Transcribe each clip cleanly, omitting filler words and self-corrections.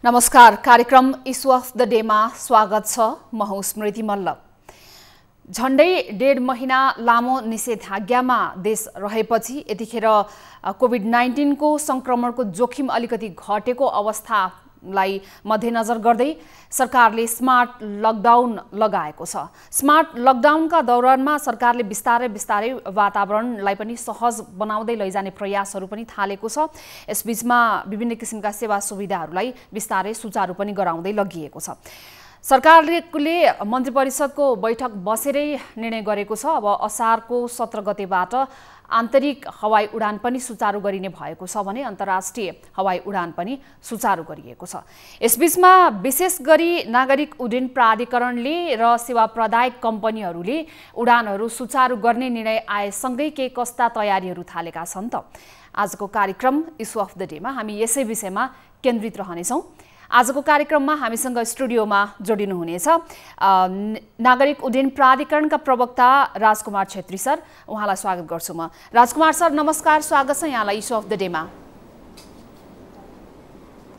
नमस्कार, कार्यक्रम issue of the डेमा स्वागत छ। म हुँ स्मृति मल्ल। झण्डै 1.5 महिना लामो निषेधाज्ञामा देश रहेपछि यतिखेर कोभिड-19 को संक्रमणको जोखिम अलिकति घटेको अवस्थालाई मध्यनजर गर्दै सरकारले स्मार्ट लकडाउन लगाएको छ। स्मार्ट लकडाउनका दौरानमा सरकारले बिस्तारै वातावरणलाई पनि सहज बनाउँदै लैजाने प्रयासहरू पनि थालेको छ। यसबीचमा विभिन्न किसिमका सेवा सुविधाहरूलाई बिस्तारै सुचारू पनि गराउँदै लगिएको छ। सरकारले मन्त्री परिषदको बैठक बसेरै निर्णय गरेको छ। अब असारको 17 गतेबाट आन्तरिक हवाई उडान पनि सुचारू गरिने भएको छ भने अन्तर्राष्ट्रिय हवाई उडान पनि सुचारू गरिएको छ। यसबीचमा विशेष गरी नागरिक उड्डयन प्राधिकरणले र सेवा प्रदायक कम्पनीहरूले उडानहरू सुचारू गर्ने निर्णय आएसँगै के कस्ता तयारीहरू थालेका छन् त? आजको कार्यक्रम इशु अफ द डेमा हामी यसै विषयमा केन्द्रित रहनेछौँ। आजको कार्यक्रममा हामीसँग स्टुडियोमा जोडिनुहुनेछ नागरिक उड्डयन प्राधिकरणका प्रवक्ता राजकुमार छेत्री सर। उहाँलाई स्वागत गर्छु म। राजकुमार सर नमस्कार, स्वागत छ यहाँलाई इशु अफ द डेमा।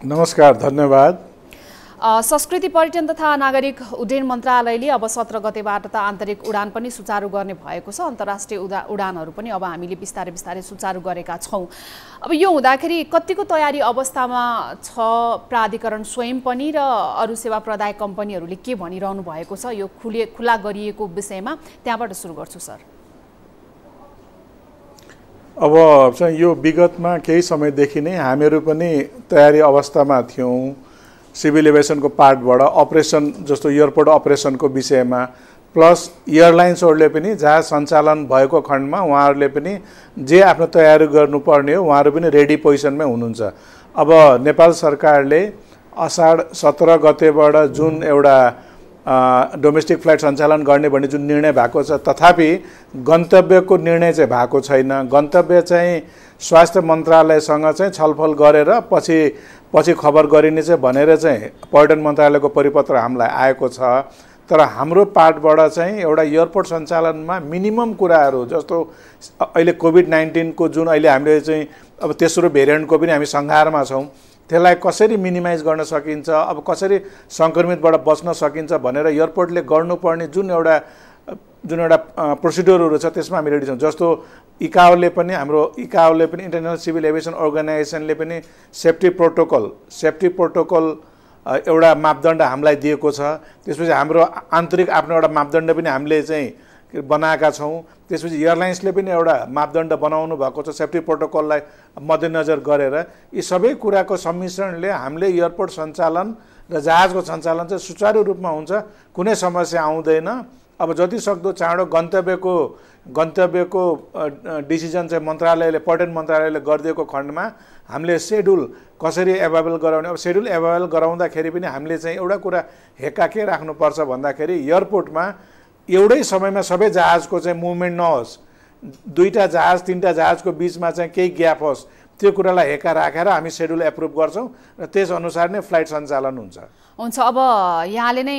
नमस्कार, धन्यवाद। संस्कृति पर्यटन तथा नागरिक उड्डयन मन्त्रालयले अब 17 गतेबाट त आन्तरिक उडान पनि सुचारू गर्ने भएको छ। अन्तर्राष्ट्रिय उडानहरू पनि अब हामीले बिस्तारै सुचारू गरेका छौँ। अब यो हुँदाखेरि कतिको तयारी अवस्थामा छ प्राधिकरण स्वयं पनि र अरू सेवा प्रदायक कम्पनीहरूले के भनिरहनु भएको छ यो खुला गरिएको विषयमा? त्यहाँबाट सुरु गर्छु सर। अब यो विगतमा केही समयदेखि नै हामीहरू पनि तयारी अवस्थामा थियौँ। सिभिल एभिएसनको पार्टबाट अपरेसन जस्तो एयरपोर्ट अपरेसनको विषयमा प्लस एयरलाइन्सहरूले पनि जहाज सञ्चालन भएको खण्डमा उहाँहरूले पनि जे आफ्नो तयारी गर्नुपर्ने हो उहाँहरू पनि रेडी पोजिसनमै हुनुहुन्छ। अब नेपाल सरकारले असाढ 17 गतेबाट जुन एउटा डोमेस्टिक फ्लाइट सञ्चालन गर्ने भन्ने जुन निर्णय भएको छ, तथापि गन्तव्यको निर्णय चाहिँ भएको छैन। गन्तव्य चाहिँ स्वास्थ्य मन्त्रालयसँग चाहिँ छलफल गरेर पछि खबर गरिने चाहिँ भनेर चाहिँ पर्यटन मन्त्रालयको परिपत्र हामीलाई आएको छ। तर हाम्रो पार्टबाट चाहिँ एउटा एयरपोर्ट सञ्चालनमा मिनिमम कुराहरू जस्तो अहिले कोभिड-19 को जुन अहिले हामीले चाहिँ अब तेस्रो भेरिएन्टको पनि हामी सङ्घारमा छौँ, त्यसलाई कसरी मिनिमाइज गर्न सकिन्छ, अब कसरी सङ्क्रमितबाट बच्न सकिन्छ भनेर एयरपोर्टले गर्नुपर्ने जुन एउटा प्रोसिड्युरहरू छ त्यसमा हामी रेडी छौँ। जस्तो इकाओले पनि इन्टरनेसनल सिभिल एभिएसन अर्गनाइजेसनले पनि सेफ्टी प्रोटोकल एउटा मापदण्ड हामीलाई दिएको छ। त्यसपछि हाम्रो आन्तरिक आफ्नो एउटा मापदण्ड पनि हामीले चाहिँ बनाएका छौँ। त्यसपछि एयरलाइन्सले पनि एउटा मापदण्ड बनाउनु भएको छ सेफ्टी प्रोटोकललाई मध्यनजर गरेर। यी सबै कुराको सम्मिश्रणले हामीले एयरपोर्ट सञ्चालन र जहाजको सञ्चालन चाहिँ सुचारू रूपमा हुन्छ, कुनै समस्या आउँदैन। अब जति सक्दो चाँडो गन्तव्यको डिसिजन चाहिँ पर्यटन मन्त्रालयले गरिदिएको खण्डमा हामीले सेड्युल कसरी एभाइलेबल गराउने, अब सेड्युल एभाइलेबल गराउँदाखेरि पनि हामीले चाहिँ एउटा कुरा हेक्का के राख्नुपर्छ भन्दाखेरि एयरपोर्टमा एउटै समयमा सबै जहाजको चाहिँ मुभमेन्ट नहोस्, 2टा जहाज 3टा जहाजको बिचमा चाहिँ केही ग्याप होस्, त्यो कुरालाई हेक्का राखेर हामी सेड्युल एप्रुभ गर्छौँ र त्यसअनुसार नै फ्लाइट सञ्चालन हुन्छ। अब यहाँले नै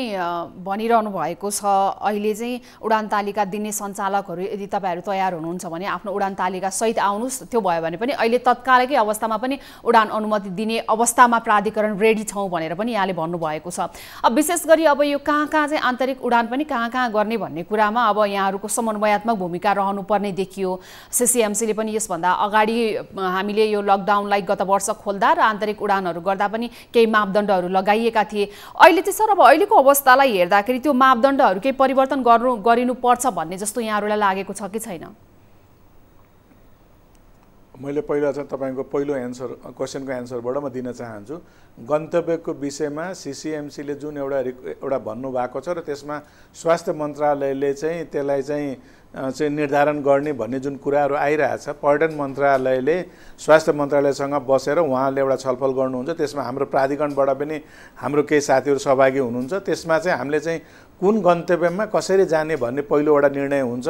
भनिरहनु भएको छ अहिले चाहिँ उडान तालिका दिने सञ्चालकहरू यदि तपाईँहरू तयार हुनुहुन्छ भने आफ्नो उडान तालिका सहित आउनुहोस्। त्यो भयो भने पनि अहिले तत्कालकै अवस्थामा पनि उडान अनुमति दिने अवस्थामा प्राधिकरण रेडी छौँ भनेर पनि यहाँले भन्नुभएको छ। अब विशेष गरी अब यो कहाँ चाहिँ आन्तरिक उडान पनि कहाँ गर्ने भन्ने कुरामा अब यहाँहरूको समन्वयात्मक भूमिका रहनुपर्ने देखियो। सिसिएमसीले पनि यसभन्दा अगाडि हामीले यो लकडाउनलाई गत वर्ष खोल्दा र आन्तरिक उडानहरू गर्दा पनि केही मापदण्डहरू लगाइएका थिए। अहिले चाहिँ सर अब अहिलेको अवस्थालाई हेर्दाखेरि त्यो मापदण्डहरू केही परिवर्तन गरिनुपर्छ भन्ने जस्तो यहाँहरूलाई लागेको छ कि छैन? मैले पहिला चाहिँ तपाईँको पहिलो क्वेसनको एन्सरबाट म दिन चाहन्छु। गन्तव्यको विषयमा सिसिएमसीले जुन एउटा भन्नुभएको छ र त्यसमा स्वास्थ्य मन्त्रालयले चाहिँ त्यसलाई चाहिँ निर्धारण गर्ने भन्ने जुन कुराहरू आइरहेछ, पर्यटन मन्त्रालयले स्वास्थ्य मन्त्रालयसँग बसेर उहाँले एउटा छलफल गर्नुहुन्छ। त्यसमा हाम्रो प्राधिकरणबाट पनि हाम्रो केही साथीहरू सहभागी हुनुहुन्छ। त्यसमा चाहिँ हामीले चाहिँ कुन गन्तव्यमा कसरी जाने भन्ने पहिलो एउटा निर्णय हुन्छ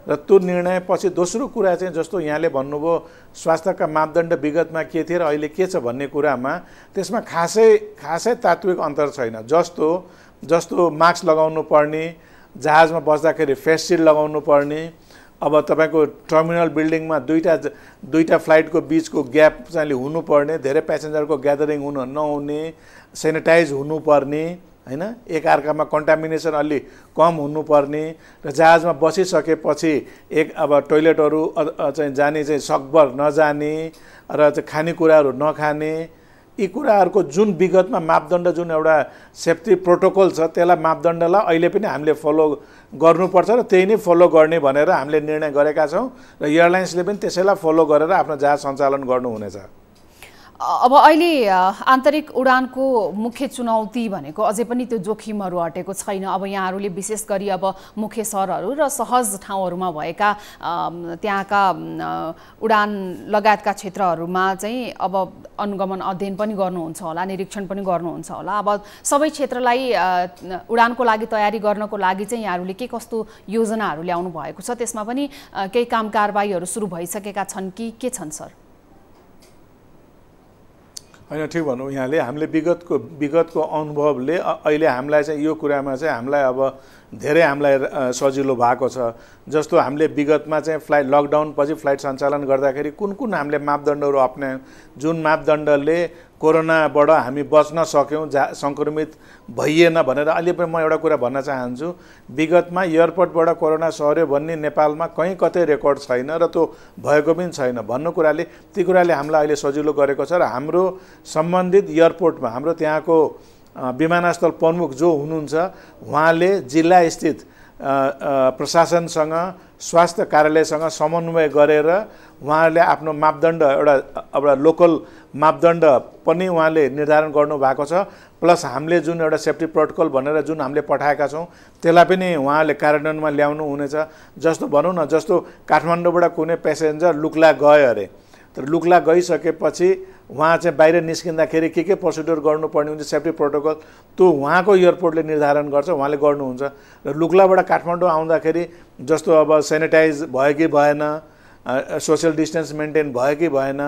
र त्यो निर्णय पछि दोस्रो कुरा चाहिँ जस्तो यहाँले भन्नुभयो स्वास्थ्यका मापदण्ड विगतमा के थिए र अहिले के छ भन्ने कुरामा त्यसमा खासै तात्विक अन्तर छैन। जस्तो मास्क लगाउनु पर्ने, जहाजमा बस्दाखेरि फेस सिल्ड लगाउनु पर्ने, अब तपाईँको टर्मिनल बिल्डिङमा दुईटा फ्लाइटको बिचको ग्याप चाहिँ हुनुपर्ने, धेरै प्यासेन्जरको ग्यादरिङ नहुने, सेनिटाइज हुनुपर्ने हैन, एकअर्कामा कन्टामिनेसन अलि कम हुनुपर्ने र जहाजमा बसिसकेपछि अब टोइलेटहरू चाहिँ जाने चाहिँ सकभर नजाने र चाहिँ खानेकुराहरू नखाने, यी कुराहरूको जुन विगतमा मापदण्ड जुन एउटा सेफ्टी प्रोटोकल छ त्यसलाई मापदण्डलाई अहिले पनि हामीले फलो गर्नुपर्छ र त्यही नै फलो गर्ने भनेर हामीले निर्णय गरेका छौँ र एयरलाइन्सले पनि त्यसैलाई फलो गरेर आफ्नो जहाज सञ्चालन गर्नुहुनेछ। अब अहिले आन्तरिक उडानको मुख्य चुनौती भनेको अझै पनि त्यो जोखिमहरू हटेको छैन। अब यहाँहरूले विशेष गरी अब मुख्य सहरहरू र सहज ठाउँहरूमा भएका त्यहाँका उडान लगायतका क्षेत्रहरूमा चाहिँ अब अनुगमन अध्ययन पनि गर्नुहुन्छ होला, निरीक्षण पनि गर्नुहुन्छ होला। अब सबै क्षेत्रलाई उडानको लागि तयारी गर्नको लागि चाहिँ यहाँहरूले के कस्तो योजनाहरू ल्याउनु भएको छ, त्यसमा पनि केही काम कारबाहीहरू सुरु भइसकेका छन् कि के छन् सर? होइन, ठिक भनौँ, यहाँले हामीले विगतको अनुभवले अहिले हामीलाई चाहिँ यो कुरामा चाहिँ हामीलाई अब धेरै हामीलाई सजिलो भएको छ। जस्तो हामीले विगतमा चाहिँ फ्लाइट लकडाउन पछि फ्लाइट सञ्चालन गर्दाखेरि कुन हामीले मापदण्डहरू अपनायौँ, जुन मापदण्डले कोरोनाबाट हामी बच्न सक्यौँ, सङ्क्रमित भइएन भनेर। अहिले पनि म एउटा कुरा भन्न चाहन्छु, विगतमा एयरपोर्टबाट कोरोना सर्यो भन्ने नेपालमा कहीँ कतै रेकर्ड छैन र त्यो भएको पनि छैन भन्ने कुराले ती कुराले हामीलाई अहिले सजिलो गरेको छ र हाम्रो सम्बन्धित एयरपोर्टमा हाम्रो त्यहाँको विमानस्थल प्रमुख जो हुनुहुन्छ उहाँले जिल्ला स्थित प्रशासनसँग स्वास्थ्य कार्यालयसँग समन्वय गरेर उहाँहरूले आफ्नो मापदण्ड एउटा लोकल मापदण्ड पनि उहाँले निर्धारण गर्नुभएको छ। प्लस हामीले जुन एउटा सेफ्टी प्रोटोकल भनेर जुन हामीले पठाएका छौँ त्यसलाई पनि उहाँले कार्यान्वयनमा ल्याउनु हुनेछ। जस्तो भनौँ न, जस्तो काठमाडौँबाट कुनै प्यासेन्जर लुक्ला गयो अरे, तर लुक्ला गइसकेपछि उहाँ चाहिँ बाहिर निस्किँदाखेरि के प्रोसिड्युर गर्नुपर्ने हुन्छ, सेफ्टी प्रोटोकल, त्यो उहाँको एयरपोर्टले निर्धारण गर्छ, उहाँले गर्नुहुन्छ। र लुक्लाबाट काठमाडौँ आउँदाखेरि जस्तो अब सेनिटाइज भयो कि भएन, सोसियल डिस्टेन्स मेन्टेन भयो कि भएन,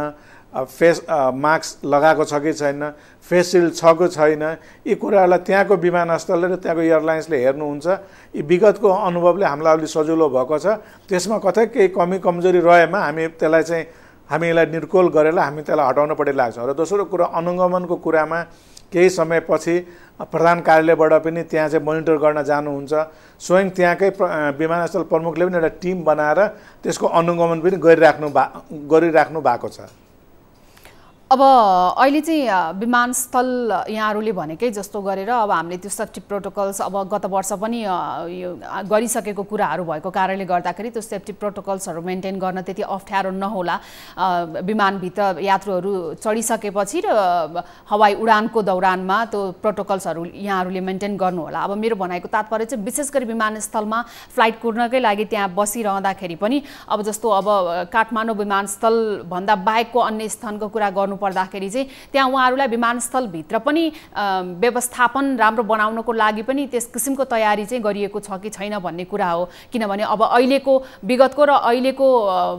फेस मास्क लगाएको छ कि छैन, फेस सिल्ड छ कि छैन, यी कुराहरूलाई त्यहाँको विमानस्थलले र त्यहाँको एयरलाइन्सले हेर्नुहुन्छ। यी विगतको अनुभवले हामीलाई अलि सजिलो भएको छ। त्यसमा कतै केही कमी कमजोरी रहेमा त्यसलाई चाहिँ हामीलाई निर्कोल गरेर हामी त्यसलाई हटाउन परि लाग्छौँ। र दोस्रो कुरा, अनुगमनको कुरामा केही समयपछि प्रधान कार्यालयबाट पनि त्यहाँ चाहिँ मोनिटर गर्न जानुहुन्छ। स्वयं त्यहाँकै विमानस्थल प्रमुखले पनि एउटा टिम बनाएर त्यसको अनुगमन पनि गरिराख्नु भएको छ। अब अहिले चाहिँ विमानस्थल यहाँहरूले भनेकै जस्तो गरेर अब हामीले त्यो सेफ्टी प्रोटोकल्स अब गत वर्ष पनि गरिसकेको कुराहरू भएको कारणले गर्दाखेरि त्यो सेफ्टी प्रोटोकल्सहरू मेन्टेन गर्न त्यति अप्ठ्यारो नहोला। विमानभित्र यात्रुहरू चढिसकेपछि र हवाई उडानको दौरानमा त्यो प्रोटोकल्सहरू यहाँहरूले मेन्टेन गर्नुहोला। अब मेरो भनाइको तात्पर्य चाहिँ विशेष गरी विमानस्थलमा फ्लाइट कुर्नकै लागि त्यहाँ बसिरहँदाखेरि पनि अब जस्तो अब काठमाडौँ विमानस्थल भन्दा बाहेकको अन्य स्थानको कुरा गर्नु पर्दाखेरि चाहिँ त्यहाँ उहाँहरूलाई विमानस्थलभित्र पनि व्यवस्थापन राम्रो बनाउनको लागि पनि त्यस किसिमको तयारी चाहिँ गरिएको छ कि छैन भन्ने कुरा हो। किनभने अब अहिलेको विगतको र अहिलेको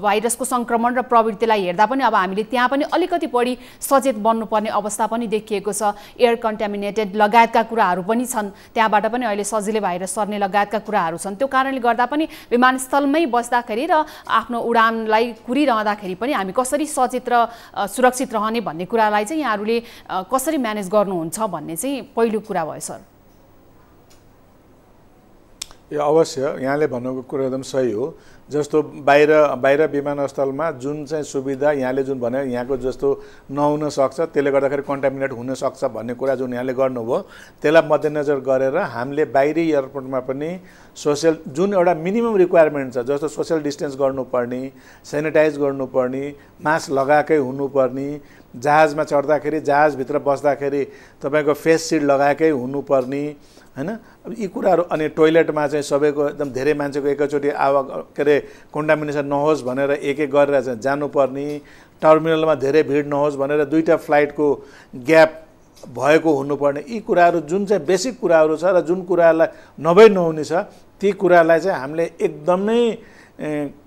भाइरसको सङ्क्रमण र प्रवृत्तिलाई हेर्दा पनि अब हामीले त्यहाँ पनि अलिकति बढी सचेत बन्नुपर्ने अवस्था पनि देखिएको छ। एयर कन्ट्यामिनेटेड लगायतका कुराहरू पनि छन्, त्यहाँबाट पनि अहिले सजिलै भाइरस सर्ने लगायतका कुराहरू छन्। त्यो कारणले गर्दा पनि विमानस्थलमै बस्दाखेरि र आफ्नो उडानलाई कुरिरहँदाखेरि पनि हामी कसरी सचेत र सुरक्षित रहने भन्ने कुरालाई चाहिँ यहाँहरूले कसरी म्यानेज गर्नुहुन्छ भन्ने चाहिँ पहिलो कुरा भयो सर। यो अवश्य यहाँले भन्नुको कुरा एकदम सही हो। जस्तो बाहिर विमानस्थलमा जुन चाहिँ सुविधा यहाँले जुन भन्यो यहाँको जस्तो नहुन सक्छ, त्यसले गर्दाखेरि कन्टामिनेट हुन सक्छ भन्ने कुरा जुन यहाँले गर्नुभयो त्यसलाई मध्यनजर गरेर हामीले बाहिरी एयरपोर्टमा पनि सोसियल जुन एउटा मिनिमम रिक्वायरमेन्ट छ, जस्तो सोसियल डिस्टेन्स गर्नुपर्ने, सेनिटाइज गर्नुपर्ने, मास्क लगाएकै हुनुपर्ने, जहाजमा चढ्दाखेरि जहाजभित्र बस्दाखेरि तपाईँको फेस सिल्ड लगाएकै हुनुपर्ने हैन। अब यी कुराहरू, अनि टोइलेटमा चाहिँ सबैको एकदम धेरै मान्छेको एकैचोटि कन्टामिनेसन नहोस् भनेर एक गरेर चाहिँ जानुपर्ने, टर्मिनलमा धेरै भिड नहोस् भनेर दुईटा फ्लाइटको ग्याप भएको हुनुपर्ने, यी कुराहरू जुन चाहिँ बेसिक कुराहरू छ र जुन कुरालाई नहुने छ ती कुरालाई चाहिँ हामीले एकदमै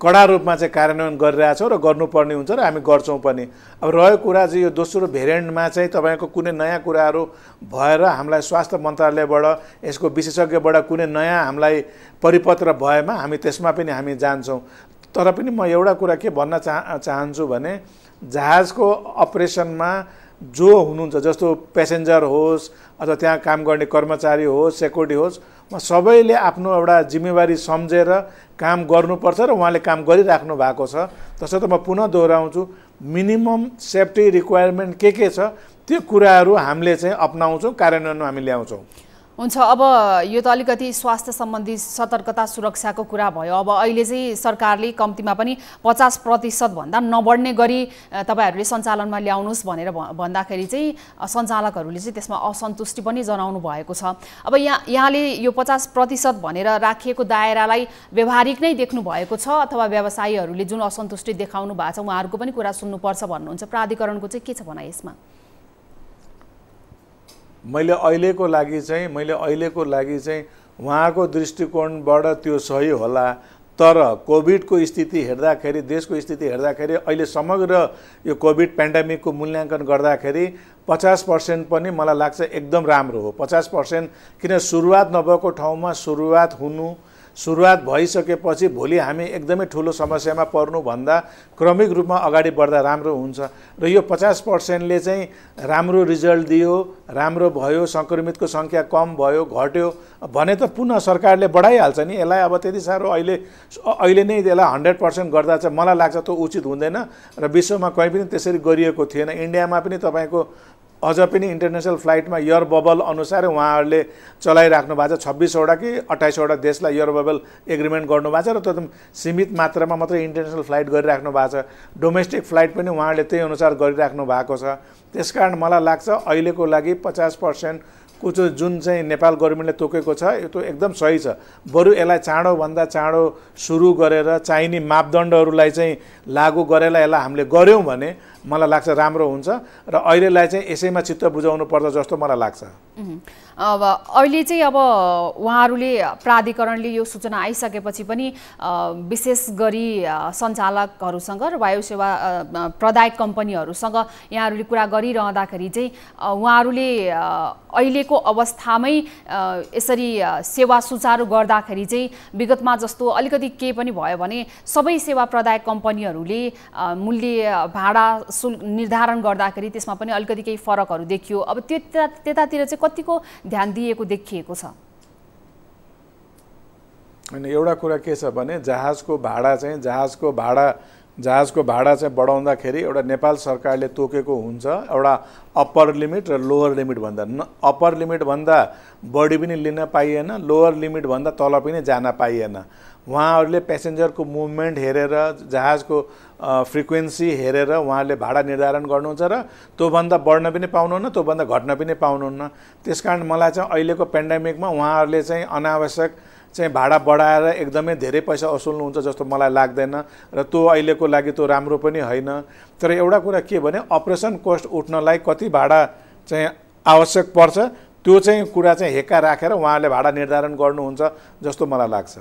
कडा रूपमा चाहिँ कार्यान्वयन गरिरहेछौँ र गर्नुपर्ने हुन्छ र हामी गर्छौँ पनि। अब रह्यो कुरा चाहिँ यो दोस्रो भेरिएन्टमा चाहिँ तपाईँको कुनै नयाँ कुराहरू भएर हामीलाई स्वास्थ्य मन्त्रालयबाट यसको विशेषज्ञबाट कुनै नयाँ हामीलाई परिपत्र भएमा हामी त्यसमा पनि हामी जान्छौँ। तर पनि म एउटा कुरा के भन्न चाहन्छु भने जहाजको अपरेसनमा जो हुनुहुन्छ जस्तो प्यासेन्जर होस् अथवा त्यहाँ काम गर्ने कर्मचारी होस् सेक्युरिटी होस् म सबैले आफ्नो एउटा जिम्मेवारी सम्झेर काम गर्नुपर्छ र उहाँले काम गरिराख्नु भएको छ। तसर्थ म पुनः दोहोऱ्याउँछु मिनिमम सेफ्टी रिक्वायरमेन्ट के छ त्यो कुराहरू हामीले चाहिँ अपनाउँछौँ, कार्यान्वयनमा हामी ल्याउँछौँ। हुन्छ, अब यो त अलिकति स्वास्थ्य सम्बन्धी सतर्कता सुरक्षाको कुरा भयो। अब अहिले चाहिँ सरकारले कम्तीमा पनि 50% भन्दा नबढ्ने गरी तपाईहरूले सञ्चालनमा ल्याउनुहोस् भनेर भन्दाखेरि चाहिँ सञ्चालकहरूले चाहिँ त्यसमा असन्तुष्टि पनि जनाउनु भएको छ। अब यहाँले यो 50% भनेर राखिएको दायरालाई व्यवहारिक नै देख्नु भएको छ अथवा व्यवसायीहरूले जुन असन्तुष्टि देखाउनु भएको छ उहाँहरूको पनि कुरा सुन्नुपर्छ भन्नुहुन्छ, प्राधिकरणको चाहिँ के छ भनाइ यसमा? मैले अहिलेको लागि चाहिँ उहाँको दृष्टिकोणबाट त्यो सही होला, तर कोभिडको स्थिति हेर्दाखेरि देशको स्थिति हेर्दाखेरि अहिले समग्र यो कोभिड पेन्डेमिकको मूल्याङ्कन गर्दाखेरि 50% पनि मलाई लाग्छ एकदम राम्रो हो। 50% किन सुरुवात नभएको ठाउँमा सुरुवात भइसकेपछि भोलि हामी एकदमै ठुलो समस्यामा पर्नुभन्दा क्रमिक रूपमा अगाडि बढ्दा राम्रो हुन्छ र यो 50%ले चाहिँ राम्रो रिजल्ट दियो, राम्रो भयो, सङ्क्रमितको सङ्ख्या कम भयो, घट्यो भने त पुनः सरकारले बढाइहाल्छ नि यसलाई। अब त्यति साह्रो अहिले नै यसलाई 100% गर्दा चाहिँ मलाई लाग्छ त्यो उचित हुँदैन र विश्वमा कहीँ पनि त्यसरी गरिएको थिएन। इन्डियामा पनि तपाईँको अझ पनि इन्टरनेसनल फ्लाइटमा एयर बबल अनुसार उहाँहरूले चलाइराख्नु भएको छ। 26वटा कि 28वटा देशलाई एयर बबल एग्रिमेन्ट गर्नुभएको छ र त्यो सीमित मात्रामा मात्रै इन्टरनेसनल फ्लाइट गरिराख्नु भएको छ। डोमेस्टिक फ्लाइट पनि उहाँहरूले त्यही अनुसार गरिराख्नु भएको छ। त्यसकारण मलाई लाग्छ अहिलेको लागि 50% को जुन चाहिँ नेपाल गभर्मेन्टले तोकेको छ त्यो एकदम सही छ। बरु यसलाई चाँडोभन्दा चाँडो सुरु गरेर चाहिने मापदण्डहरूलाई चाहिँ लागू गरेर यसलाई हामीले गऱ्यौँ भने मलाई लाग्छ राम्रो हुन्छ र अहिलेलाई चाहिँ यसैमा चित्त बुझाउनु पर्छ जस्तो मलाई लाग्छ। अब अहिले चाहिँ अब उहाँहरूले प्राधिकरणले यो सूचना आइसकेपछि पनि विशेष गरी सञ्चालकहरूसँग र वायुसेवा प्रदायक कम्पनीहरूसँग यहाँहरूले कुरा गरिरहँदाखेरि चाहिँ उहाँहरूले अहिलेको अवस्थामै यसरी सेवा सुचारू गर्दाखेरि चाहिँ विगतमा जस्तो अलिकति केही पनि भयो भने सबै सेवा प्रदायक कम्पनीहरूले मूल्य भाडा शुल्क निर्धारण गर्दाखेरि त्यसमा पनि अलिकति केही फरकहरू देखियो। अब त्यतातिर चाहिँ कतिको ध्यान दिएको देखिएको छ? होइन, एउटा कुरा के छ भने जहाजको भाडा चाहिँ बढाउँदाखेरि एउटा नेपाल सरकारले तोकेको हुन्छ एउटा अप्पर लिमिट र लोअर लिमिट भन्दा। अप्पर लिमिट भन्दा बढी पनि लिन पाइएन, लोअर लिमिट भन्दा तल पनि जान पाइएन। उहाँहरूले प्यासेन्जरको मुभमेन्ट हेरेर जहाजको फ्रिक्वेन्सी हेरेर उहाँहरूले भाडा निर्धारण गर्नुहुन्छ र त्योभन्दा बढ्न पनि पाउनुहुन्न, त्योभन्दा घट्न पनि पाउनुहुन्न। त्यसकारण मलाई चाहिँ अहिलेको पेन्डेमिकमा उहाँहरूले चाहिँ अनावश्यक चाहिँ भाडा बढाएर एकदमै धेरै पैसा असुल्नुहुन्छ जस्तो मलाई लाग्दैन र त्यो अहिलेको लागि त्यो राम्रो पनि होइन। तर एउटा कुरा के भने अपरेसन कोस्ट उठ्नलाई कति भाडा चाहिँ आवश्यक पर्छ त्यो चाहिँ कुरा चाहिँ हेक्का राखेर उहाँहरूले भाडा निर्धारण गर्नुहुन्छ जस्तो मलाई लाग्छ।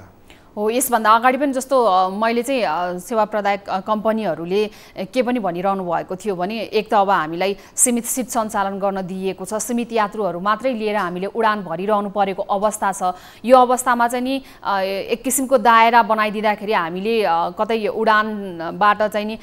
हो, यसभन्दा अगाडि पनि जस्तो मैले चाहिँ सेवा प्रदायक कम्पनीहरूले के पनि भनिरहनु भएको थियो भने एक त अब हामीलाई सीमित सिट सञ्चालन गर्न दिइएको छ, सीमित यात्रुहरू मात्रै लिएर हामीले उडान भरिरहनु परेको अवस्था छ। यो अवस्थामा चाहिँ नि एक किसिमको दायरा बनाइदिँदाखेरि हामीले कतै उडानबाट चाहिँ नि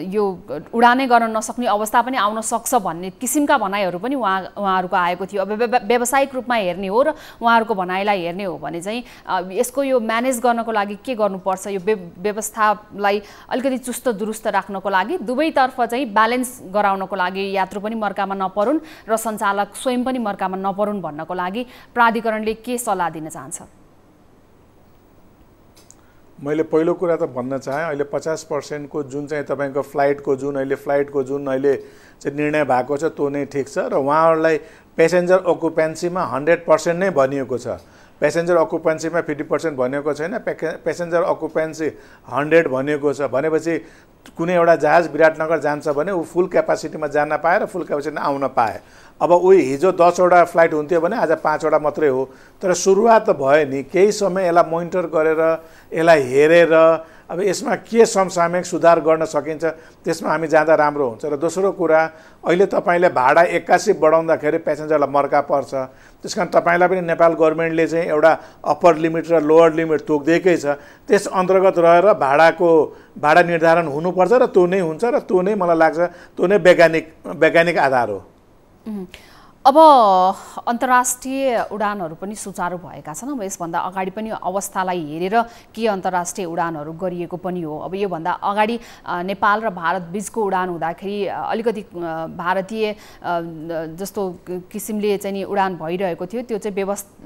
यो उडानै गर्न नसक्ने अवस्था पनि आउन सक्छ भन्ने किसिमका भनाइहरू पनि उहाँहरूको आएको थियो। अब व्यावसायिक रूपमा हेर्ने हो र उहाँहरूको भनाइलाई हेर्ने हो भने चाहिँ यसको यो म्यानेज गर्नको लागि के गर्नुपर्छ, यो व्यवस्थालाई अलिकति चुस्त दुरुस्त राख्नको लागि दुवैतर्फ चाहिँ ब्यालेन्स गराउनको लागि यात्रु पनि मर्कामा नपरुन् र सञ्चालक स्वयं पनि मर्कामा नपरुन् भन्नको लागि प्राधिकरणले के सल्लाह दिन चाहन्छ? मैले पहिलो कुरा त भन्न चाहेँ अहिले 50% को जुन चाहिँ तपाईँको फ्लाइटको जुन अहिले चाहिँ निर्णय भएको छ त्यो नै ठिक छ र उहाँहरूलाई प्यासेन्जर अकुपेन्सीमा 100% नै भनिएको छ। प्यासेन्जर अकुपेन्सीमा 50% भनेको छैन, प्यासेन्जर अकुपेन्सी 100 भनेको छ। भनेपछि कुनै एउटा जहाज विराटनगर जान्छ भने ऊ फुल क्यापासिटीमा जान पाए र फुल क्यापासिटीमा आउन पाए। अब उही हिजो 10वटा फ्लाइट हुन्थ्यो भने आज 5वटा मात्रै हो। तर सुरुवात त भयो नि, केही समय यसलाई मोनिटर गरेर यसलाई हेरेर अब यसमा के समसामयिक सुधार गर्न सकिन्छ त्यसमा हामी जाँदा राम्रो हुन्छ। र दोस्रो कुरा, अहिले तपाईँले भाडा 81 बढाउँदाखेरि प्यासेन्जरलाई मर्का पर्छ। त्यस कारण तपाईँलाई पनि नेपाल गभर्मेन्टले चाहिँ एउटा अप्पर लिमिट र लोवर लिमिट तोकिदिएकै छ। त्यस अन्तर्गत रहेर भाडा निर्धारण हुनुपर्छ र त्यो नै हुन्छ र त्यो नै मलाई लाग्छ त्यो नै वैज्ञानिक आधार हो। अब अन्तर्राष्ट्रिय उडानहरू पनि सुचारू भएका छन्। अब यसभन्दा अगाडि पनि अवस्थालाई हेरेर के अन्तर्राष्ट्रिय उडानहरू गरिएको पनि हो। अब योभन्दा अगाडि नेपाल र भारत बीचको उडान हुँदाखेरि अलिकति भारतीय जस्तो किसिमले चाहिँ नि उडान भइरहेको थियो, त्यो चाहिँ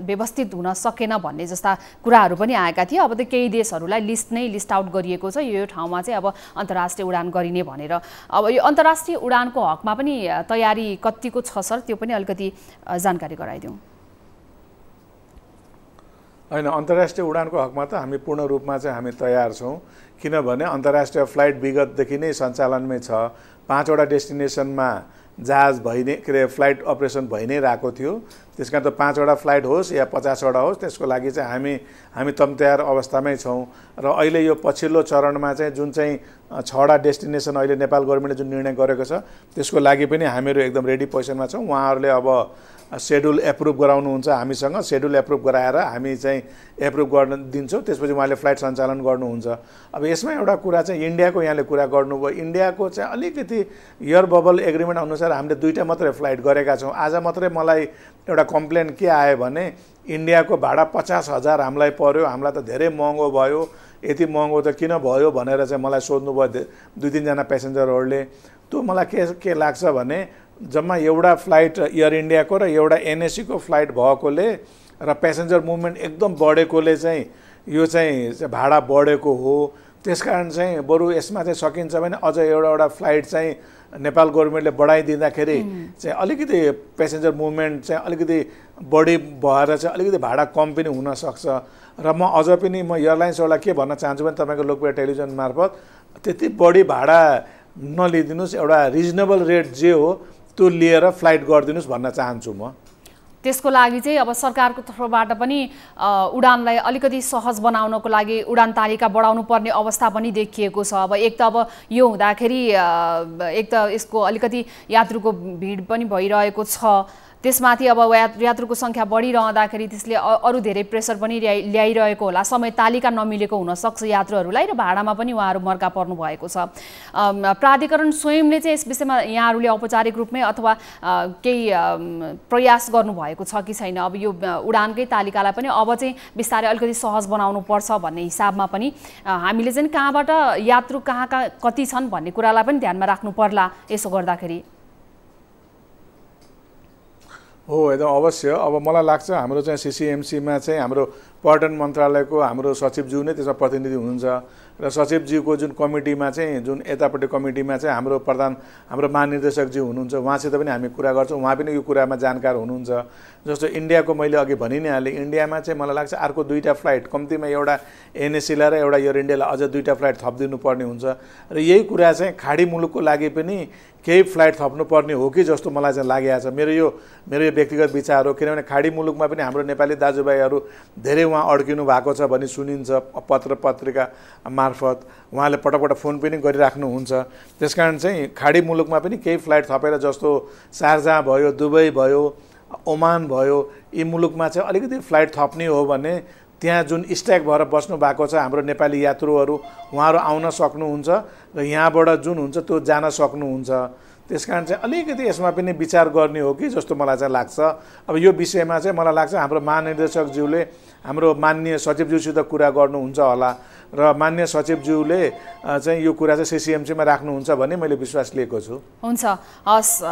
व्यवस्थित हुन सकेन भन्ने जस्ता कुराहरू पनि आएका थिए। अब त केही देशहरूलाई लिस्ट आउट गरिएको छ, यो ठाउँमा चाहिँ अब अन्तर्राष्ट्रिय उडान गरिने भनेर। अब यो अन्तर्राष्ट्रिय उडानको हकमा पनि तयारी कतिको छ सर, त्यो पनि अलिकति जानकारी गराइदिउँ। होइन, अन्तर्राष्ट्रिय उडानको हकमा त हामी पूर्ण रूपमा चाहिँ हामी तयार छौँ। किनभने अन्तर्राष्ट्रिय फ्लाइट विगतदेखि नै सञ्चालनमै छ। 5 वटा डेस्टिनेसनमा जहाज फ्लाइट अपरेसन भइ नै रहेको थियो। त्यस कारण त 5 वटा फ्लाइट होस् या 50 वटा होस्, त्यसको लागि चाहिँ हामी तम तयार अवस्थामै छौँ। र अहिले यो पछिल्लो चरणमा चाहिँ जुन चाहिँ 6 वटा डेस्टिनेसन अहिले नेपाल गभर्मेन्टले जुन निर्णय गरेको छ त्यसको लागि पनि हामीहरू एकदम रेडी पोजिसनमा छौँ। उहाँहरूले अब सेड्युल एप्रुभ गराउनुहुन्छ हामीसँग। सेड्युल एप्रुभ गराएर हामी चाहिँ एप्रुभ गर्न दिन्छौँ, त्यसपछि उहाँले फ्लाइट सञ्चालन गर्नुहुन्छ। अब यसमा एउटा कुरा चाहिँ इन्डियाको यहाँले कुरा गर्नुभयो। इन्डियाको चाहिँ अलिकति एयर बबल एग्रिमेन्ट अनुसार हामीले 2टा मात्रै फ्लाइट गरेका छौँ। आज मात्रै मलाई एउटा कम्प्लेन के आयो भने इन्डियाको भाडा 50,000 हामीलाई पर्यो, हामीलाई त धेरै महँगो भयो, यति महँगो त किन भयो भनेर चाहिँ मलाई सोध्नुभयो 2-3 जना प्यासेन्जरहरूले। त्यो मलाई के लाग्छ भने जम्मा एउटा फ्लाइट एयर इन्डियाको र एउटा एनएससीको फ्लाइट भएकोले र प्यासेन्जर मुभमेन्ट एकदम बढेकोले चाहिँ यो चाहिँ भाडा बढेको हो। त्यसकारण चाहिँ बरु यसमा चाहिँ सकिन्छ भने अझ एउटा फ्लाइट चाहिँ नेपाल गभर्मेन्टले बढाइदिँदाखेरि चाहिँ अलिकति प्यासेन्जर मुभमेन्ट चाहिँ अलिकति बढी भएर चाहिँ अलिकति भाडा कम पनि हुनसक्छ। र म अझ पनि एयरलाइन्सहरूलाई के भन्न चाहन्छु भने तपाईँको लोकप्रिय टेलिभिजन मार्फत त्यति बढी भाडा नलिदिनुहोस्, एउटा रिजनेबल रेट जे हो त्यो लिएर फ्लाइट गरिदिनुहोस् भन्न चाहन्छु म। त्यसको लागि चाहिँ अब सरकारको तर्फबाट पनि उडानलाई अलिकति सहज बनाउनको लागि उडान तालिका बढाउनु पर्ने अवस्था पनि देखिएको छ। अब एक त अब यो हुँदाखेरि एक त यसको अलिकति यात्रुको भिड पनि भइरहेको छ, त्यसमाथि अब यात्रुको सङ्ख्या बढिरहँदाखेरि त्यसले अरू धेरै प्रेसर पनि ल्याइरहेको होला। समय तालिका नमिलेको हुनसक्छ यात्रुहरूलाई र भाडामा पनि उहाँहरू मर्का पर्नु भएको छ। प्राधिकरण स्वयंले चाहिँ यस विषयमा यहाँहरूले औपचारिक रूपमै अथवा केही प्रयास गर्नुभएको छ कि छैन? अब यो उडानकै तालिकालाई पनि अब चाहिँ बिस्तारै अलिकति सहज बनाउनु पर्छ भन्ने हिसाबमा पनि हामीले चाहिँ कहाँबाट यात्रु कहाँ कति छन् भन्ने कुरालाई पनि ध्यानमा राख्नु पर्ला यसो गर्दाखेरि। हो, एकदम अवश्य। अब मलाई लाग्छ हाम्रो चाहिँ सिसिएमसीमा चाहिँ हाम्रो पर्यटन मन्त्रालयको हाम्रो सचिवज्यू नै त्यसमा प्रतिनिधि हुनुहुन्छ र सचिवज्यूको जुन कमिटीमा चाहिँ जुन यतापट्टि कमिटीमा चाहिँ हाम्रो महानिर्देशकज्यू हुनुहुन्छ, उहाँसित पनि हामी कुरा गर्छौँ। उहाँ पनि यो कुरामा जानकार हुनुहुन्छ। जस्तो इन्डियाको मैले अघि भनि नै हालेँ, इन्डियामा चाहिँ मलाई लाग्छ अर्को 2टा फ्लाइट कम्तीमा एउटा एनएससीलाई र एउटा एयर इन्डियालाई अझ 2टा फ्लाइट थपिदिनु पर्ने हुन्छ। र यही कुरा चाहिँ खाडी मुलुकको लागि पनि केही फ्लाइट थप्नुपर्ने हो कि जस्तो मलाई चाहिँ लागेको छ। मेरो यो व्यक्तिगत विचार हो। किनभने खाडी मुलुकमा पनि हाम्रो नेपाली दाजुभाइहरू धेरै उहाँ अड्किनु भएको छ भन्ने सुनिन्छ पत्र पत्रिका मार्फत। उहाँले पटक फोन पनि गरिराख्नुहुन्छ। त्यसकारण चाहिँ खाडी मुलुकमा पनि केही फ्लाइट थपेर जस्तो शारजाह भयो, दुबई भयो, ओमान भयो, यी मुलुकमा चाहिँ अलिकति फ्लाइट थप्ने हो भने त्यहाँ जुन स्ट्याक भएर बस्नु भएको छ हाम्रो नेपाली यात्रुहरू, उहाँहरू आउन सक्नुहुन्छ र यहाँबाट जुन हुन्छ त्यो जान सक्नुहुन्छ। त्यसकारण चाहिँ अलिकति यसमा पनि विचार गर्ने हो कि जस्तो मलाई चाहिँ लाग्छ। अब यो विषयमा चाहिँ मलाई लाग्छ हाम्रो महानिर्देशकज्यूले हाम्रो माननीय सचिवज्यूसित कुरा गर्नुहुन्छ होला र माननीय सचिवज्यूले चाहिँ यो कुरा चाहिँ सिसिएमसीमा राख्नुहुन्छ भन्ने मैले विश्वास लिएको छु। हुन्छ, हस्,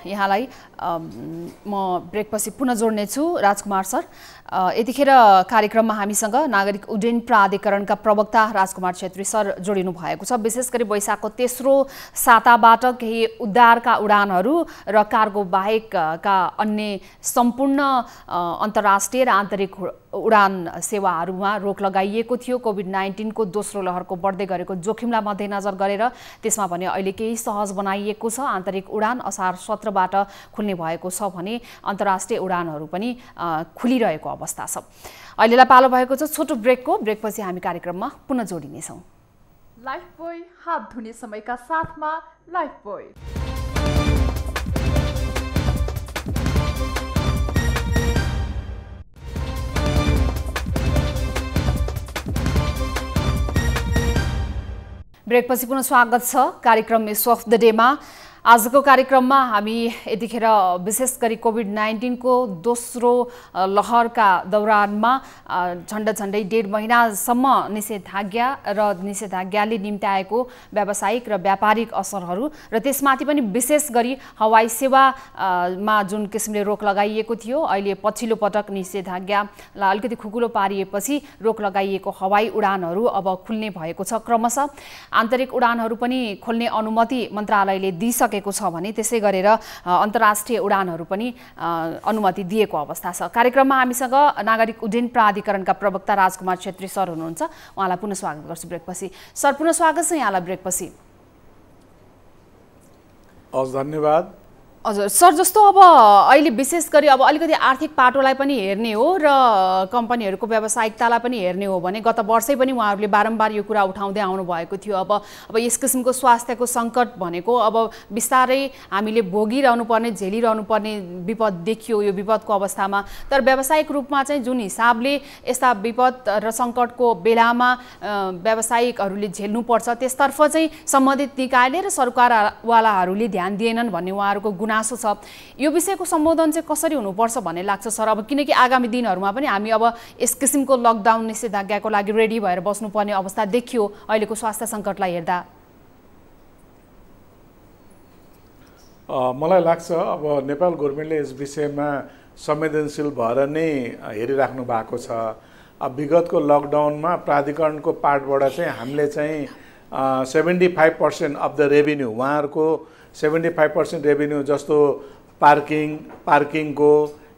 यहाँलाई म ब्रेकपछि पुनः जोड्नेछु राजकुमार सर। यतिखेर कार्यक्रममा हामीसँग नागरिक उड्डयन प्राधिकरणका प्रवक्ता राजकुमार छेत्री सर जोडिनु भएको छ। विशेष गरी वैशाखको तेस्रो साताबाट केही उद्धारका उडानहरू र कार्गो बाहेकका अन्य सम्पूर्ण अन्तर्राष्ट्रिय र आन्तरिक उडान सेवाहरूमा रोक लगाइएको थियो। कोभिड-19 को दोस्रो लहरको बढ्दै गरेको जोखिमलाई मध्यनजर गरेर त्यसमा भने अहिले केही सहज बनाइएको छ। आन्तरिक उडान असार 17बाट खुल्ने भएको छ भने अन्तर्राष्ट्रिय उडानहरू पनि खुलिरहेको अवस्था छ। अहिलेलाई पालो भएको छ छोटो ब्रेकको। ब्रेकपछि हामी कार्यक्रममा पुनः जोडिनेछौँ। लाइफबोय हात धुने समयका साथमा लाइफबोय। ब्रेकपछि पुनः स्वागत छ कार्यक्रम मिस अफ द डेमा। आजको कार्यक्रममा हामी यतिखेर विशेष गरी कोभिड-19 को दोस्रो लहरका दौरानमा झन्डै 1.5 महिनासम्म निषेधाज्ञा र निषेधाज्ञाले निम्त्याएको व्यावसायिक र व्यापारिक असरहरू र त्यसमाथि पनि विशेष गरी हवाई सेवामा जुन किसिमले रोक लगाइएको थियो, अहिले पछिल्लो पटक निषेधाज्ञालाई अलिकति खुकुलो पारिएपछि रोक लगाइएको हवाई उडानहरू अब खुल्ने भएको छ। क्रमशः आन्तरिक उडानहरू पनि खोल्ने अनुमति मन्त्रालयले दिइसकेको छ भने त्यसै गरेर अन्तर्राष्ट्रिय उडानहरू पनि अनुमति दिएको अवस्था छ। कार्यक्रममा हामीसँग नागरिक उड्डयन प्राधिकरणका प्रवक्ता राजकुमार छेत्री सर हुनुहुन्छ। उहाँलाई पुनः स्वागत गर्छु ब्रेकपछि। सर पुनः स्वागत छ यहाँलाई ब्रेकपछि। हस्, धन्यवाद। हजुर सर, जस्तो अब अहिले विशेष गरी अब अलिकति आर्थिक पाटोलाई पनि हेर्ने हो र कम्पनीहरूको व्यावसायिकतालाई पनि हेर्ने हो भने गत वर्षै पनि उहाँहरूले बारम्बार यो कुरा उठाउँदै आउनु भएको थियो। अब यस किसिमको स्वास्थ्यको सङ्कट भनेको अब बिस्तारै हामीले भोगिरहनु पर्ने, झेलिरहनु पर्ने विपद देखियो यो विपदको अवस्थामा। तर व्यावसायिक रूपमा चाहिँ जुन हिसाबले यस्ता विपद र सङ्कटको बेलामा व्यावसायिकहरूले झेल्नुपर्छ त्यसतर्फ चाहिँ सम्बन्धित निकायले र सरकारवालाहरूले ध्यान दिएनन् भन्ने उहाँहरूको गुनासो छ। यो विषयको सम्बोधन चाहिँ कसरी हुनुपर्छ भन्ने लाग्छ सर? अब किनकि आगामी दिनहरूमा पनि हामी अब यस किसिमको लकडाउन निषेधाज्ञाको लागि रेडी भएर बस्नुपर्ने अवस्था देखियो अहिलेको स्वास्थ्य सङ्कटलाई हेर्दा। मलाई लाग्छ अब नेपाल गभर्मेन्टले यस विषयमा संवेदनशील भएर नै हेरिराख्नु भएको छ। अब विगतको लकडाउनमा प्राधिकरणको पार्टबाट चाहिँ हामीले चाहिँ 75% अफ द रेभिन्यू, उहाँहरूको 75% रेभिन्यू जस्तो पार्किङको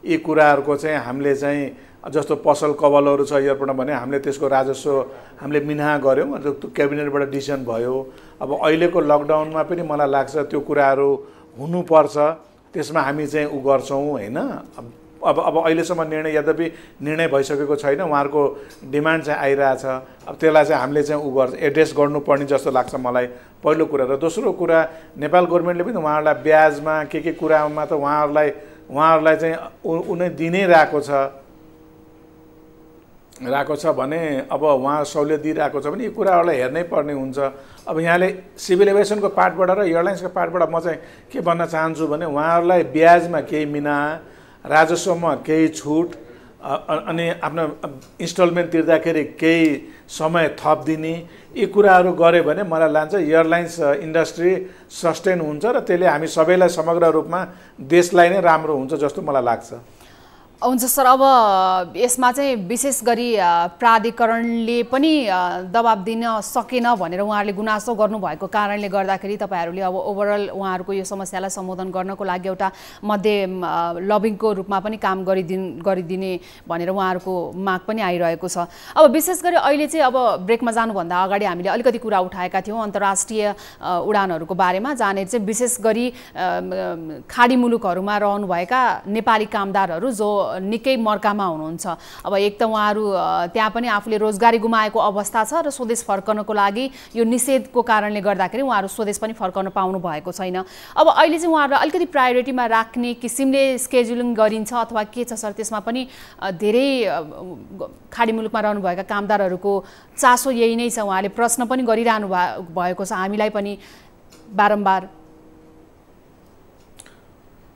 यी कुराहरूको चाहिँ हामीले चाहिँ जस्तो पसल कबलहरू छ एयरपोर्टमा भने हामीले त्यसको राजस्व हामीले मिनाहा गऱ्यौँ, त्यो क्याबिनेटबाट डिसिजन भयो। अब अहिलेको लकडाउनमा पनि मलाई लाग्छ त्यो कुराहरू हुनुपर्छ, त्यसमा हामी चाहिँ गर्छौँ होइन। अब अहिलेसम्म निर्णय यद्यपि निर्णय भइसकेको छैन, उहाँहरूको डिमान्ड चाहिँ आइरहेछ। अब त्यसलाई चाहिँ हामीले चाहिँ गर्छ एड्रेस गर्नुपर्ने जस्तो लाग्छ मलाई, पहिलो कुरा। र दोस्रो कुरा, नेपाल गभर्मेन्टले पनि उहाँहरूलाई ब्याजमा के कुरामा त उहाँहरूलाई चाहिँ उनी दिनै रहेको छ भने अब उहाँ सहुलियत दिइरहेको छ भने यी कुराहरूलाई हेर्नै पर्ने हुन्छ। अब यहाँले सिभिल एभिएसनको पार्टबाट र एयरलाइन्सको पार्टबाट म चाहिँ के भन्न चाहन्छु भने उहाँहरूलाई ब्याजमा केही मिनाहा, राजस्वमा केही छुट अनि आफ्नो इन्स्टलमेन्ट तिर्दाखेरि केही समय थप दिने, यी कुराहरू गऱ्यो भने मलाई लाग्छ एयरलाइन्स इन्डस्ट्री सस्टेन हुन्छ र त्यसले हामी सबैलाई समग्र रूपमा देशलाई नै राम्रो हुन्छ जस्तो मलाई लाग्छ। हुन्छ सर, अब यसमा चाहिँ विशेष गरी प्राधिकरणले पनि दबाब दिन सकेन भनेर उहाँहरूले गुनासो गर्नुभएको कारणले गर्दाखेरि तपाईँहरूले अब ओभरअल उहाँहरूको यो समस्यालाई सम्बोधन गर्नको लागि एउटा मध्य लबिङको रूपमा पनि काम गरिदिने भनेर उहाँहरूको माग पनि आइरहेको छ। अब विशेष गरी अहिले चाहिँ अब ब्रेकमा जानुभन्दा अगाडि हामीले अलिकति कुरा उठाएका थियौँ अन्तर्राष्ट्रिय उडानहरूको बारेमा, जहाँनिर चाहिँ विशेष गरी खाडी मुलुकहरूमा रहनुभएका नेपाली कामदारहरू जो निकै मर्कामा हुनुहुन्छ। अब एक त उहाँहरू त्यहाँ पनि आफूले रोजगारी गुमाएको अवस्था छ र स्वदेश फर्कनको लागि यो निषेधको कारणले गर्दाखेरि उहाँहरू स्वदेश पनि फर्कन पाउनु भएको छैन। अब अहिले चाहिँ उहाँहरूलाई अलिकति प्रायोरिटीमा राख्ने किसिमले स्केड्युलिङ गरिन्छ अथवा के छ सर? त्यसमा पनि धेरै खाडी मुलुकमा रहनुभएका कामदारहरूको चासो यही नै छ, उहाँले प्रश्न पनि गरिरहनु भएको छ हामीलाई पनि बारम्बार।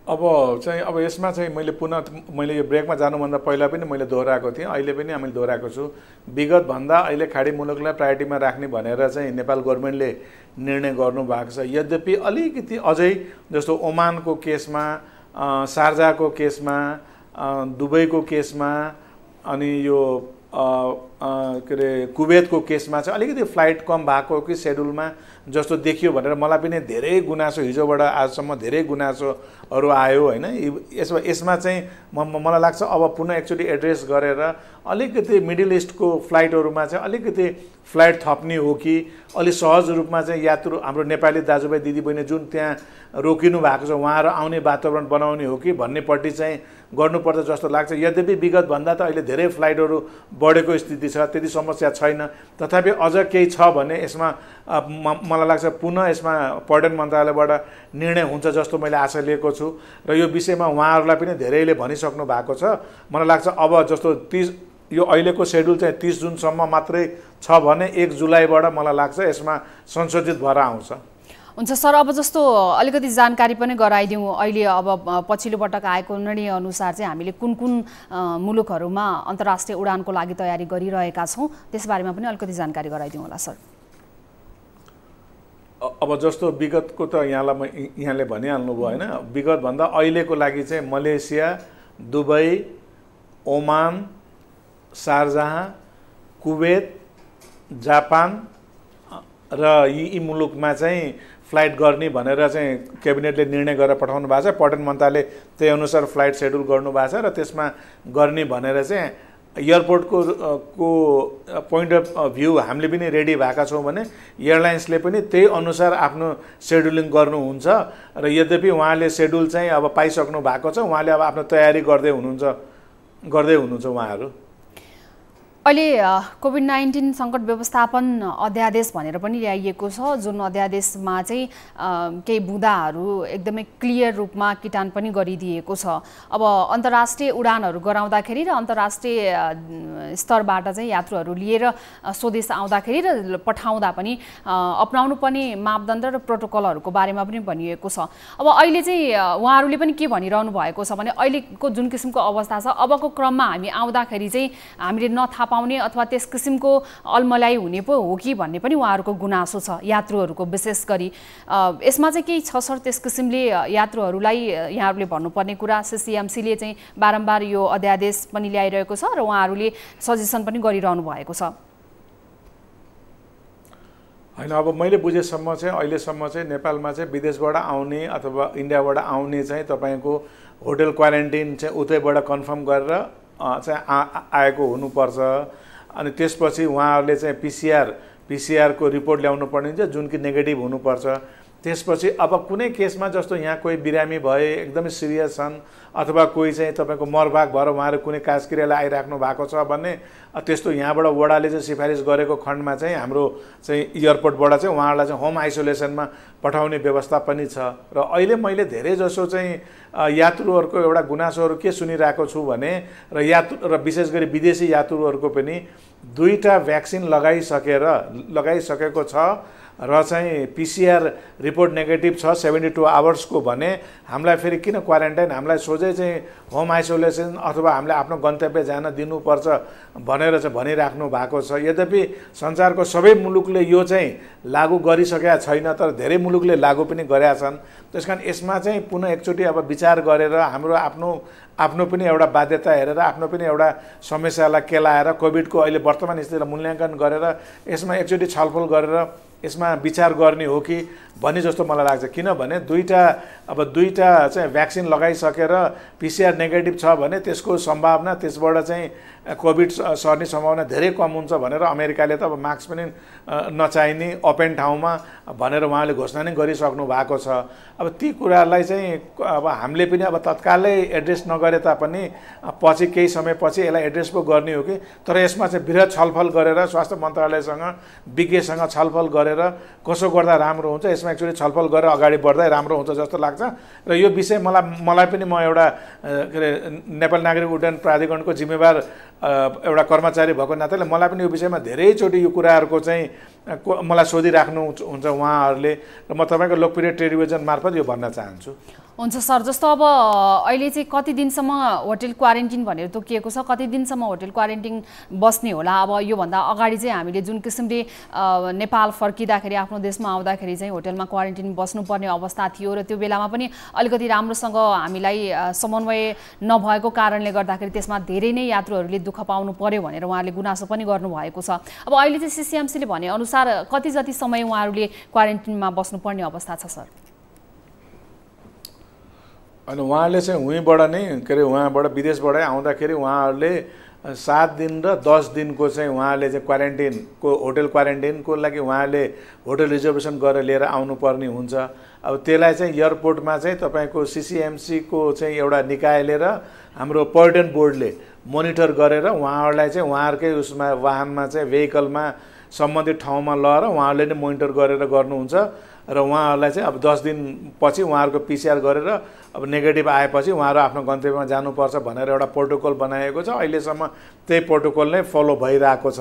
अब यसमा चाहिँ मैले यो ब्रेकमा जानुभन्दा पहिला पनि मैले दोहोऱ्याएको थिएँ, अहिले पनि मैले दोहोऱ्याएको छु। विगतभन्दा अहिले खाडी मुलुकलाई प्रायोरिटीमा राख्ने भनेर चाहिँ नेपाल गभर्मेन्टले निर्णय गर्नुभएको छ। यद्यपि अलिकति अझै जस्तो ओमानको केसमा, शारजाको केसमा, दुबईको केसमा अनि यो के अरे कुवेतको केसमा चाहिँ अलिकति फ्लाइट कम भएको कि सेड्युलमा जस्तो देखियो भनेर मलाई पनि धेरै गुनासो हिजोबाट आजसम्म धेरै गुनासोहरू आयो होइन। यसमा चाहिँ मलाई लाग्छ अब पुनः एक्चुअली एड्रेस गरेर अलिकति मिडल इस्टको फ्लाइटहरूमा चाहिँ अलिकति फ्लाइट थप्ने हो कि अलि सहज रूपमा चाहिँ यात्रु हाम्रो नेपाली दाजुभाइ दिदीबहिनी जुन त्यहाँ रोकिनु भएको छ उहाँहरू आउने वातावरण बनाउने हो कि भन्नेपट्टि चाहिँ गर्नुपर्छ जस्तो लाग्छ। यद्यपि विगतभन्दा त अहिले धेरै फ्लाइटहरू बढेको स्थिति छ, त्यति समस्या छैन। तथापि अझ केही छ भने यसमा मलाई लाग्छ पुनः यसमा पर्यटन मन्त्रालयबाट निर्णय हुन्छ जस्तो मैले आशा लिएको छु र यो विषयमा उहाँहरूलाई पनि धेरैले भनिसक्नु भएको छ। मलाई लाग्छ अब जस्तो 30 यो अहिलेको सेड्युल चाहिँ 30 जुनसम्म मात्रै छ भने 1 जुलाईबाट मलाई लाग्छ यसमा संशोधित भएर आउँछ। हुन्छ सर, अब जस्तो अलिकति जानकारी पनि गराइदिउँ। अहिले अब पछिल्लो पटक आएको निर्णय अनुसार चाहिँ हामीले कुन कुन मुलुकहरूमा अन्तर्राष्ट्रिय उडानको लागि तयारी गरिरहेका छौँ त्यसबारेमा पनि अलिकति जानकारी गराइदिउँ होला सर। अब जस्तो विगतको त यहाँले भनिहाल्नु भयो होइन, विगतभन्दा अहिलेको लागि चाहिँ Malaysia, Dubai, Oman, Sharjah, Kuwait, Japan र यी मुलुकमा चाहिँ फ्लाइट गर्ने भनेर चाहिँ क्याबिनेटले निर्णय गरेर पठाउनु भएको छ। पर्यटन मन्त्रालयले त्यही अनुसार फ्लाइट सेड्युल गर्नु भएको छ र त्यसमा गर्ने भनेर चाहिँ एयरपोर्टको पोइन्ट अफ भ्यू हामीले पनि रेडी भएका छौँ भने एयरलाइन्सले पनि त्यही अनुसार आफ्नो सेड्युलिङ गर्नुहुन्छ र यद्यपि उहाँले सेड्युल चाहिँ अब पाइसक्नु भएको छ, उहाँले अब आफ्नो तयारी गर्दै हुनुहुन्छ उहाँहरू। अहिले कोभिड-19 सङ्कट व्यवस्थापन अध्यादेश भनेर पनि ल्याइएको छ, जुन अध्यादेशमा चाहिँ केही बुँदाहरू एकदमै क्लियर रूपमा किटान पनि गरिदिएको छ। अब अन्तर्राष्ट्रिय उडानहरू गराउँदाखेरि र अन्तर्राष्ट्रिय स्तरबाट चाहिँ यात्रुहरू लिएर स्वदेश आउँदाखेरि र पठाउँदा पनि अपनाउनु पर्ने मापदण्ड र प्रोटोकलहरूको बारेमा पनि भनिएको छ। अब अहिले चाहिँ उहाँहरूले पनि के भनिरहनु भएको छ भने अहिलेको जुन किसिमको अवस्था छ अबको क्रममा हामी आउँदाखेरि चाहिँ हामीले नथाहा पाउने अथवा त्यस किसिमको अलमलाई हुने पो हो कि भन्ने पनि उहाँहरूको गुनासो छ यात्रुहरूको विशेष गरी। यसमा चाहिँ केही छ सर त्यस किसिमले यात्रुहरूलाई यहाँहरूले भन्नुपर्ने कुरा? सिसिएमसीले चाहिँ बारम्बार यो अध्यादेश पनि ल्याइरहेको छ र उहाँहरूले सजेसन पनि गरिरहनु भएको छ। होइन, अब मैले बुझेसम्म चाहिँ अहिलेसम्म चाहिँ नेपालमा चाहिँ विदेशबाट आउने अथवा इन्डियाबाट आउने चाहिँ तपाईँको होटल क्वारेन्टाइन चाहिँ उतैबाट कन्फर्म गरेर चाहिँ आएको हुनुपर्छ। अनि त्यसपछि उहाँहरूले चाहिँ पिसिआरको रिपोर्ट ल्याउनु पर्ने हुन्छ जुन कि नेगेटिभ हुनुपर्छ। त्यसपछि अब कुनै केसमा जस्तो यहाँ कोही बिरामी भए एकदमै सिरियस छन् अथवा कोही चाहिँ तपाईँको मरभाग भएर उहाँहरू कुनै काजक्रियालाई आइराख्नु भएको छ भने त्यस्तो यहाँबाट वडाले चाहिँ सिफारिस गरेको खण्डमा चाहिँ हाम्रो चाहिँ एयरपोर्टबाट चाहिँ उहाँहरूलाई चाहिँ होम आइसोलेसनमा पठाउने व्यवस्था पनि छ। र अहिले मैले धेरै जसो चाहिँ यात्रुहरूको एउटा गुनासोहरू के सुनिरहेको छु भने र विशेष गरी विदेशी यात्रुहरूको पनि 2टा भ्याक्सिन लगाइसकेको छ र चाहिँ पिसिआर रिपोर्ट नेगेटिभ छ 72 आवर्सको भने हामीलाई फेरि किन क्वारेन्टाइन, हामीलाई सोझै चाहिँ होम आइसोलेसन अथवा हामीले आफ्नो गन्तव्य जान दिनुपर्छ भनेर चाहिँ भनिराख्नु भएको छ। यद्यपि संसारको सबै मुलुकले यो चाहिँ लागू गरिसकेका छैन तर धेरै मुलुकले लागू पनि गरेका छन्। त्यसकारण यसमा चाहिँ पुनः एकचोटि अब विचार गरेर हाम्रो आफ्नो पनि एउटा बाध्यता हेरेर आफ्नो पनि एउटा समस्यालाई केलाएर कोभिडको अहिले वर्तमान स्थितिलाई मूल्याङ्कन गरेर यसमा एकचोटि छलफल गरेर यसमा विचार गर्ने हो कि भन्ने जस्तो मलाई लाग्छ। किनभने 2टा चाहिँ भ्याक्सिन लगाइसकेर पिसिआर नेगेटिभ छ भने त्यसको सम्भावना त्यसबाट चाहिँ कोभिड सर्ने सम्भावना धेरै कम हुन्छ भनेर अमेरिकाले त अब मास्क पनि नचाहिने ओपन ठाउँमा भनेर उहाँले घोषणा नै गरिसक्नु भएको छ। अब ती कुराहरूलाई चाहिँ अब हामीले पनि अब तत्कालै एड्रेस नगरे तापनि पछि केही समयपछि यसलाई एड्रेस पो गर्ने हो कि, तर यसमा चाहिँ बृहत छलफल गरेर स्वास्थ्य मन्त्रालयसँग विज्ञसँग छलफल गरेर कसो गर्दा राम्रो हुन्छ यसमा एक्चुअली छलफल गरेर अगाडि बढ्दै राम्रो हुन्छ जस्तो लाग्छ। र यो विषय मलाई पनि म एउटा के अरे नेपाल नागरिक उड्डयन प्राधिकरणको जिम्मेवार एउटा कर्मचारी भएको नाताले मलाई पनि यो विषयमा धेरैचोटि यो कुराहरूको चाहिँ मलाई सोधिराख्नु हुन्छ उहाँहरूले र म तपाईँको लोकप्रिय टेलिभिजन मार्फत यो भन्न चाहन्छु। हुन्छ सर, जस्तो अब अहिले चाहिँ कति दिनसम्म होटल क्वारेन्टिन भनेर तोकिएको छ, कति दिनसम्म होटल क्वारेन्टिन बस्ने होला? अब योभन्दा अगाडि चाहिँ हामीले जुन किसिमले नेपाल फर्किँदाखेरि आफ्नो देशमा आउँदाखेरि चाहिँ होटलमा क्वारेन्टिन बस्नुपर्ने अवस्था थियो र त्यो बेलामा पनि अलिकति राम्रोसँग हामीलाई समन्वय नभएको कारणले गर्दाखेरि त्यसमा धेरै नै यात्रुहरूले दुःख पाउनु पर्यो भनेर उहाँले गुनासो पनि गर्नुभएको छ। अब अहिले चाहिँ सिसिएमसीले भनेअनुसार कति जति समय उहाँहरूले क्वारेन्टिनमा बस्नुपर्ने अवस्था छ सर? अनि उहाँले चाहिँ उहीँबाट नै के अरे उहाँबाट विदेशबाटै आउँदाखेरि उहाँहरूले 7 दिन र 10 दिनको चाहिँ उहाँले चाहिँ क्वारेन्टिनको होटल क्वारेन्टिनको लागि उहाँले होटल रिजर्भेसन गरेर लिएर आउनुपर्ने हुन्छ। अब त्यसलाई चाहिँ एयरपोर्टमा चाहिँ तपाईँको सिसिएमसीको चाहिँ एउटा निकाय लिएर हाम्रो पर्यटन बोर्डले मोनिटर गरेर उहाँहरूलाई चाहिँ उहाँहरूकै उसमा वाहनमा चाहिँ भेहिकलमा सम्बन्धित ठाउँमा लगेर उहाँहरूले नै मोनिटर गरेर गर्नुहुन्छ र उहाँहरूलाई चाहिँ अब 10 दिनपछि उहाँहरूको पिसिआर गरेर अब नेगेटिभ आएपछि उहाँहरू आफ्नो गन्तव्यमा जानुपर्छ भनेर एउटा प्रोटोकल बनाएको छ। अहिलेसम्म त्यही प्रोटोकल नै फलो भइरहेको छ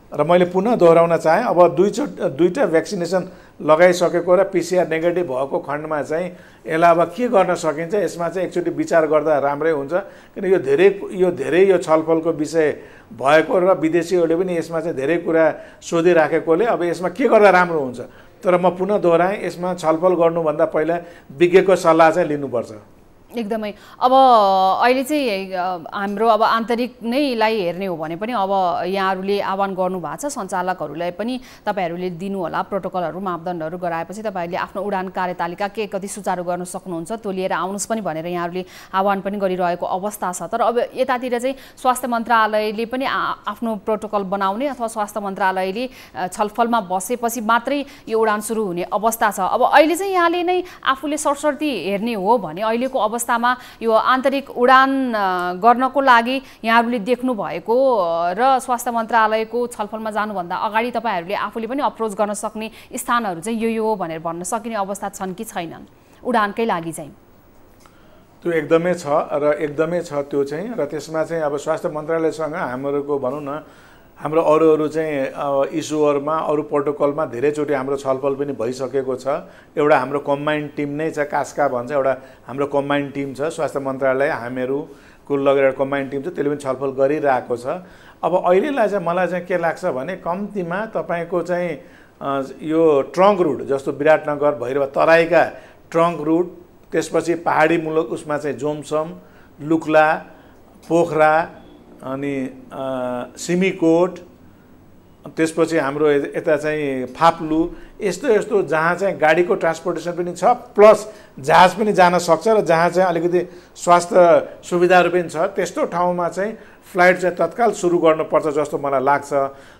र मैले पुनः दोहोऱ्याउन चाहेँ अब दुईटा भ्याक्सिनेसन लगाइसकेको र पिसिआर नेगेटिभ भएको खण्डमा चाहिँ यसलाई अब के गर्न सकिन्छ यसमा चाहिँ एकचोटि विचार गर्दा राम्रै हुन्छ। किन यो धेरै छलफलको विषय भएको र विदेशीहरूले पनि यसमा चाहिँ धेरै कुरा सोधिराखेकोले अब यसमा के गर्दा राम्रो हुन्छ। तर म पुनः दोहोऱ्याएँ यसमा छलफल गर्नुभन्दा पहिला विज्ञको सल्लाह चाहिँ लिनुपर्छ। एकदमै। अब अहिले चाहिँ हाम्रो अब आन्तरिक नैलाई हेर्ने हो भने पनि अब यहाँहरूले आह्वान गर्नुभएको छ सञ्चालकहरूलाई पनि तपाईँहरूले दिनु होला प्रोटोकलहरू मापदण्डहरू गराएपछि तपाईँहरूले आफ्नो उडान कार्यतालिका के कति सुचारू गर्न सक्नुहुन्छ त्यो लिएर आउनुहोस् पनि भनेर यहाँहरूले आह्वान पनि गरिरहेको अवस्था छ। तर अब यतातिर चाहिँ स्वास्थ्य मन्त्रालयले पनि आफ्नो प्रोटोकल बनाउने अथवा स्वास्थ्य मन्त्रालयले छलफलमा बसेपछि मात्रै यो उडान सुरु हुने अवस्था छ। अब अहिले चाहिँ यहाँले नै आफूले सरसर्ती हेर्ने हो भने अहिलेको अवस्थामा यो आन्तरिक उडान गर्नको लागि यहाँहरूले देख्नु भएको र स्वास्थ्य मन्त्रालयको छलफलमा जानुभन्दा अगाडि तपाईँहरूले आफूले पनि अप्रोच गर्न सक्ने स्थानहरू चाहिँ यो हो भनेर भन्न सकिने अवस्था छन् कि छैनन् उडानकै लागि चाहिँ? त्यो एकदमै छ त्यो चाहिँ र त्यसमा चाहिँ अब स्वास्थ्य मन्त्रालयसँग हामीहरूको भनौँ न हाम्रो अरू चाहिँ इस्युहरूमा अरू प्रोटोकलमा धेरैचोटि हाम्रो छलफल पनि भइसकेको छ। एउटा हाम्रो कम्बाइन्ड टिम नै छ, कास्का भन्छ, एउटा हाम्रो कम्बाइन्ड टिम छ, स्वास्थ्य मन्त्रालय हामीहरू कुल लगेर एउटा कम्बाइन्ड टिम छ, त्यसले पनि छलफल गरिरहेको छ। अब अहिलेलाई चाहिँ मलाई चाहिँ के लाग्छ भने कम्तीमा तपाईँको चाहिँ यो ट्रङ्क रुट जस्तो विराटनगर भैरव तराईका ट्रङ्क रुट, त्यसपछि पहाडी मुलुक उसमा चाहिँ जोमसम, लुक्ला, पोखरा अनि सिमीकोट, त्यसपछि हाम्रो यता चाहिँ फाप्लु, यस्तो जहाँ चाहिँ गाडीको ट्रान्सपोर्टेसन पनि छ प्लस जहाज पनि जान सक्छ र जहाँ चाहिँ अलिकति स्वास्थ्य सुविधाहरू पनि छ त्यस्तो ठाउँमा चाहिँ फ्लाइट चाहिँ तत्काल सुरु गर्नुपर्छ जस्तो मलाई लाग्छ।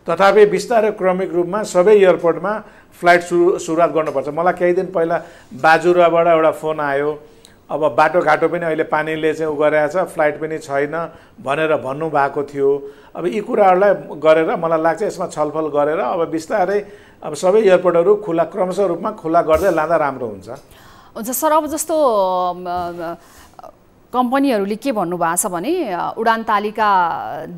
तथापि बिस्तारै क्रमिक रूपमा सबै एयरपोर्टमा फ्लाइट सुरुवात गर्नुपर्छ। मलाई केही दिन पहिला बाजुराबाट एउटा फोन आयो, अब बाटोघाटो पनि अहिले पानीले चाहिँ गरेछ, फ्लाइट पनि छैन भनेर भन्नुभएको थियो। अब यी कुराहरूलाई गरेर मलाई लाग्छ यसमा छलफल गरेर अब बिस्तारै अब सबै एयरपोर्टहरू क्रमशः रूपमा खुला गर्दै लाँदा राम्रो हुन्छ। सर अब जस्तो कम्पनीहरूले के भन्नुभएको छ भने उडान तालिका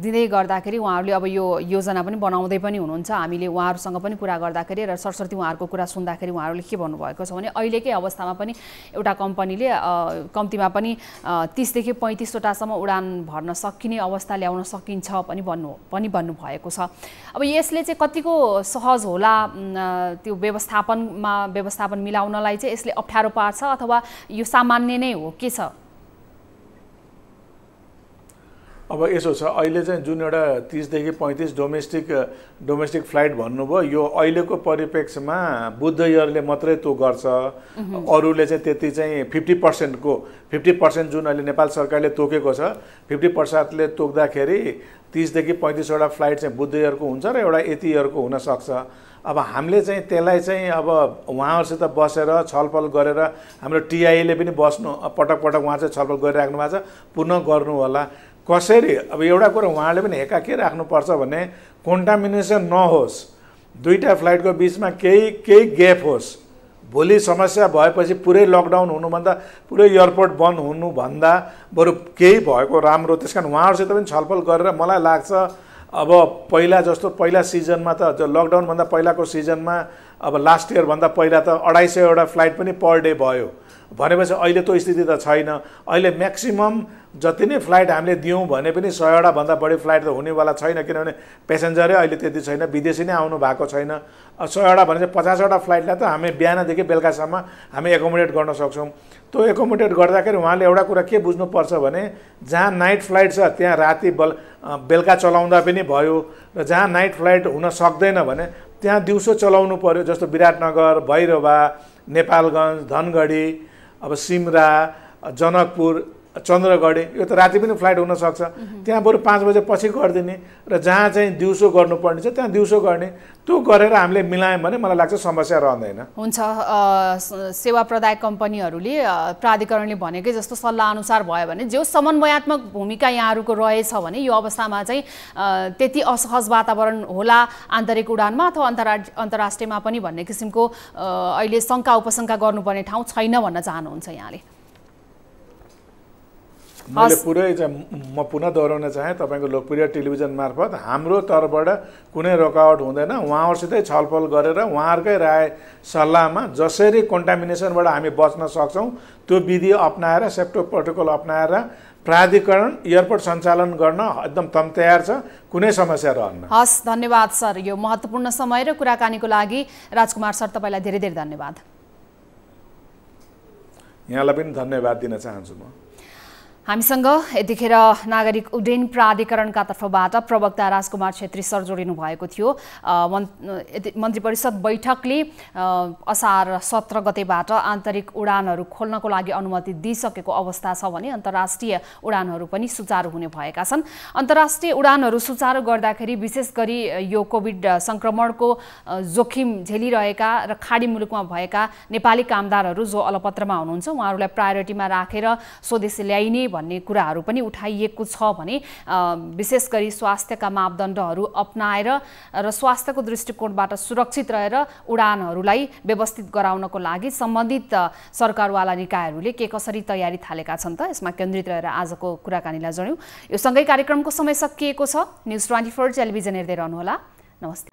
दिँदै गर्दाखेरि उहाँहरूले अब यो योजना पनि बनाउँदै पनि हुनुहुन्छ। हामीले उहाँहरूसँग पनि कुरा गर्दाखेरि र सरसर्ती उहाँहरूको कुरा सुन्दाखेरि उहाँहरूले के भन्नुभएको छ भने अहिलेकै अवस्थामा पनि एउटा कम्पनीले कम्तीमा पनि 30 देखि 35वटासम्म उडान भर्न सकिने अवस्था ल्याउन सकिन्छ पनि भन्नुभएको छ। अब यसले चाहिँ कतिको सहज होला त्यो व्यवस्थापन मिलाउनलाई चाहिँ यसले अप्ठ्यारो पार्छ अथवा यो सामान्य नै हो के छ? अब यसो छ अहिले चाहिँ जुन एउटा 30 देखि 35 डोमेस्टिक फ्लाइट भन्नुभयो यो अहिलेको परिप्रेक्ष्यमा बुद्ध एयरले मात्रै त्यो गर्छ। अरूले चाहिँ त्यति चाहिँ 50% जुन अहिले नेपाल सरकारले तोकेको छ 50%ले तोक्दाखेरि 30 देखि 35वटा फ्लाइट चाहिँ बुद्ध एयरको हुन्छ र एउटा यति एयरको हुनसक्छ। अब हामीले चाहिँ त्यसलाई चाहिँ अब उहाँहरूसित बसेर छलफल गरेर हाम्रो टिआईले पनि बस्नु पटक उहाँ चाहिँ छलफल गरिराख्नु भएको छ, पुनः गर्नु होला कसरी। अब एउटा कुरा उहाँले पनि हेका के राख्नुपर्छ भने कन्टामिनेसन नहोस्, दुईटा फ्लाइटको बिचमा केही ग्याप होस्। भोलि समस्या भएपछि पुरै लकडाउन हुनुभन्दा पुरै एयरपोर्ट बन्द हुनुभन्दा बरु केही भएको राम्रो। त्यसकारण उहाँहरूसित पनि छलफल गरेर मलाई लाग्छ अब पहिला जस्तो पहिला सिजनमा त लकडाउनभन्दा पहिलाको सिजनमा अब लास्ट इयरभन्दा पहिला त 250वटा फ्लाइट पनि पर डे भयो भनेपछि अहिले त्यो स्थिति त छैन। अहिले म्याक्सिमम जति नै फ्लाइट हामीले दियौँ भने पनि 100वटा भन्दा बढी फ्लाइट त हुनेवाला छैन, किनभने पेसेन्जरै अहिले त्यति छैन, विदेशी नै आउनु भएको छैन। 100वटा भने चाहिँ 50वटा फ्लाइटलाई त हामी बिहानदेखि बेलुकासम्म हामी एकोमोडेट गर्न सक्छौँ। त्यो एकोमोडेट गर्दाखेरि उहाँले एउटा कुरा के बुझ्नुपर्छ भने जहाँ नाइट फ्लाइट छ त्यहाँ राति बेलुका चलाउँदा पनि भयो र जहाँ नाइट फ्लाइट हुन सक्दैन भने त्यहाँ दिउँसो चलाउनु पर्यो। जस्तो विराटनगर, भैरवा, नेपालगञ्ज, धनगढी, अब सिमरा, जनकपुर चन्द्रगढी यो त राति पनि फ्लाइट हुनसक्छ, त्यहाँ बरु 5 बजेपछि गरिदिने र जहाँ चाहिँ दिउँसो गर्नुपर्ने छ त्यहाँ दिउँसो गर्ने, त्यो गरेर हामीले मिलायौँ भने मलाई लाग्छ समस्या रहँदैन। हुन्छ, सेवा प्रदायक कम्पनीहरूले प्राधिकरणले भनेकै जस्तो सल्लाह अनुसार भयो भने जो समन्वयात्मक भूमिका यहाँहरूको रहेछ भने यो अवस्थामा चाहिँ त्यति असहज वातावरण होला आन्तरिक उडानमा अथवा अन्तर्राष्ट्रियमा पनि भन्ने किसिमको अहिले शङ्का उपशङ्का गर्नुपर्ने ठाउँ छैन भन्न चाहनुहुन्छ यहाँले? मैले म पुनः दोहोऱ्याउन चाहेँ तपाईँको लोकप्रिय टेलिभिजन मार्फत हाम्रो तर्फबाट कुनै रोकावट हुँदैन। उहाँहरूसितै छलफल गरेर उहाँहरूकै राय सल्लाहमा जसरी कन्टामिनेसनबाट हामी बच्न सक्छौँ त्यो विधि अपनाएर सेफ्टी प्रोटोकल अपनाएर प्राधिकरण एयरपोर्ट सञ्चालन गर्न एकदम तयार छ, कुनै समस्या रहन्न। हस्, धन्यवाद सर, यो महत्त्वपूर्ण समय र कुराकानीको लागि राजकुमार सर तपाईँलाई धेरै धेरै धन्यवाद। यहाँलाई पनि धन्यवाद दिन चाहन्छु म। हामीसँग यतिखेर नागरिक उड्डयन प्राधिकरणका तर्फबाट प्रवक्ता राजकुमार छेत्री सर जोडिनु भएको थियो। मन्त्री परिषद बैठकले असार 17 गतेबाट आन्तरिक उडानहरू खोल्नको लागि अनुमति दिइसकेको अवस्था छ भने अन्तर्राष्ट्रिय उडानहरू पनि सुचारू हुने भएका छन्। अन्तर्राष्ट्रिय उडानहरू सुचारू गर्दाखेरि विशेष गरी यो कोभिड संक्रमणको जोखिम झेलिरहेका र खाडी मुलुकमा भएका नेपाली कामदारहरू जो अलपत्रमा हुनुहुन्छ उहाँहरूलाई प्रायोरिटीमा राखेर स्वदेशी ल्याइने भन्ने कुराहरू पनि उठाइएको छ भने विशेष गरी स्वास्थ्यका मापदण्डहरू अपनाएर र स्वास्थ्यको दृष्टिकोणबाट सुरक्षित रहेर उडानहरूलाई व्यवस्थित गराउनको लागि सम्बन्धित सरकारवाला निकायहरूले के कसरी तयारी थालेका छन् त यसमा केन्द्रित रहेर आजको कुराकानीलाई जोड्यौँ। यो सँगै कार्यक्रमको समय सकिएको छ। न्युज 24 टेलिभिजन हेर्दै रहनुहोला। नमस्ते।